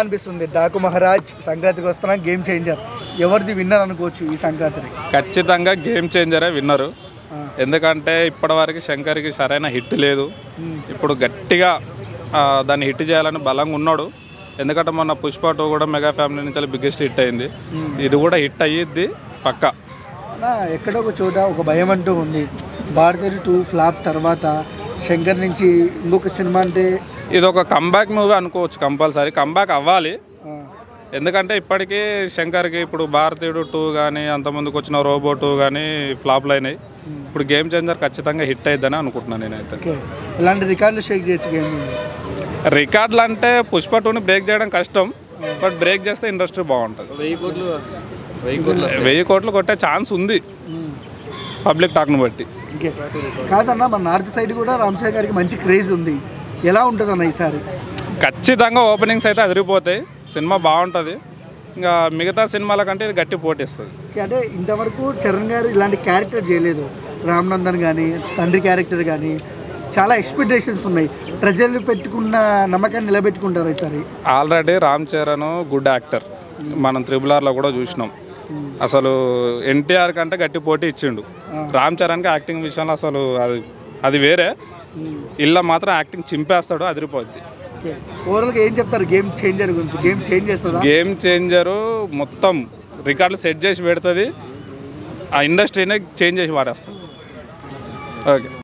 అనిపిస్తుంది డాకు మహారాజ్ సంక్రాంతికి వస్తున్నా గేమ్ చేంజర్ ఎవరిది విన్నర్ అనుకోవచ్చు ఈ సంక్రాంతిని? ఖచ్చితంగా గేమ్ చేంజరే విన్నరు. ఎందుకంటే ఇప్పటివరకు శంకర్కి సరైన హిట్ లేదు. ఇప్పుడు గట్టిగా దాన్ని హిట్ చేయాలని బలంగా ఉన్నాడు. ఎందుకంటే మొన్న పుష్ప 2 కూడా మెగా ఫ్యామిలీ నుంచి బిగ్గెస్ట్ హిట్ అయింది. ఇది కూడా హిట్ అయ్యిద్ది పక్కా. ఎక్కడో ఒక చోట ఒక భయం అంటూ ఉంది. భారతీయుడు 2 ఫ్లాప్ తర్వాత శంకర్ నుంచి ఇంకొక సినిమా అంటే ఇది ఒక కంబ్యాక్ మూవీ అనుకోవచ్చు. కంపల్సరీ కంబ్యాక్ అవ్వాలి. ఎందుకంటే ఇప్పటికీ శంకర్కి ఇప్పుడు భారతీయుడు 2 కానీ అంతకుముందుకు వచ్చిన రోబో 2 కానీ ఫ్లాప్లు అయినాయి. ఇప్పుడు గేమ్ చేంజర్ ఖచ్చితంగా హిట్ అయిద్దని అనుకుంటున్నాను నేనైతే. ఇలాంటి రికార్డులు షేక్ చేయొచ్చు గేమ్. రికార్డులు అంటే పుష్ప 2ని బ్రేక్ చేయడం కష్టం, బట్ బ్రేక్ చేస్తే ఇండస్ట్రీ బాగుంటుంది. 1000 కోట్లు కొట్టే ఛాన్స్ ఉంది పబ్లిక్ టాక్ను బట్టి. కాదన్న మన నార్త్ సైడ్ కూడా రామ్ చరణ్ గారికి మంచి క్రేజ్ ఉంది. ఎలా ఉంటుంది అన్న ఈసారి? ఖచ్చితంగా ఓపెనింగ్స్ అయితే అదిరిపోతాయి. సినిమా బాగుంటుంది. ఇంకా మిగతా సినిమాల కంటే ఇది గట్టి పోటీస్తుంది. అంటే ఇంతవరకు చరణ్ గారు ఇలాంటి క్యారెక్టర్ చేయలేదు. రామ్ నందన్ కానీ తండ్రి క్యారెక్టర్ కానీ చాలా ఎక్స్పెక్టేషన్స్ ఉన్నాయి. ప్రజలు పెట్టుకున్న నమ్మకాన్ని నిలబెట్టుకుంటారు ఈసారి. Already Ram Charan good actor. మనం RRRలో కూడా చూసినాం. అసలు ఎన్టీఆర్ కంటే గట్టి పోటీ ఇచ్చిండు. రామ్ చరణ్కి యాక్టింగ్ విషయంలో అసలు అది వేరే. ఇళ్ళ మాత్రం యాక్టింగ్ చింపేస్తాడు, అదిరిపోద్ది. ఓవరాల్గా ఏం చెప్తారు గేమ్ చేంజర్ గురించి? గేమ్ చేంజ్ చేస్తుందా? గేమ్ చేంజరు మొత్తం రికార్డులు సెట్ చేసి పెడుతుంది. ఆ ఇండస్ట్రీనే చేంజ్ చేసి వాడేస్తుంది. ఓకే.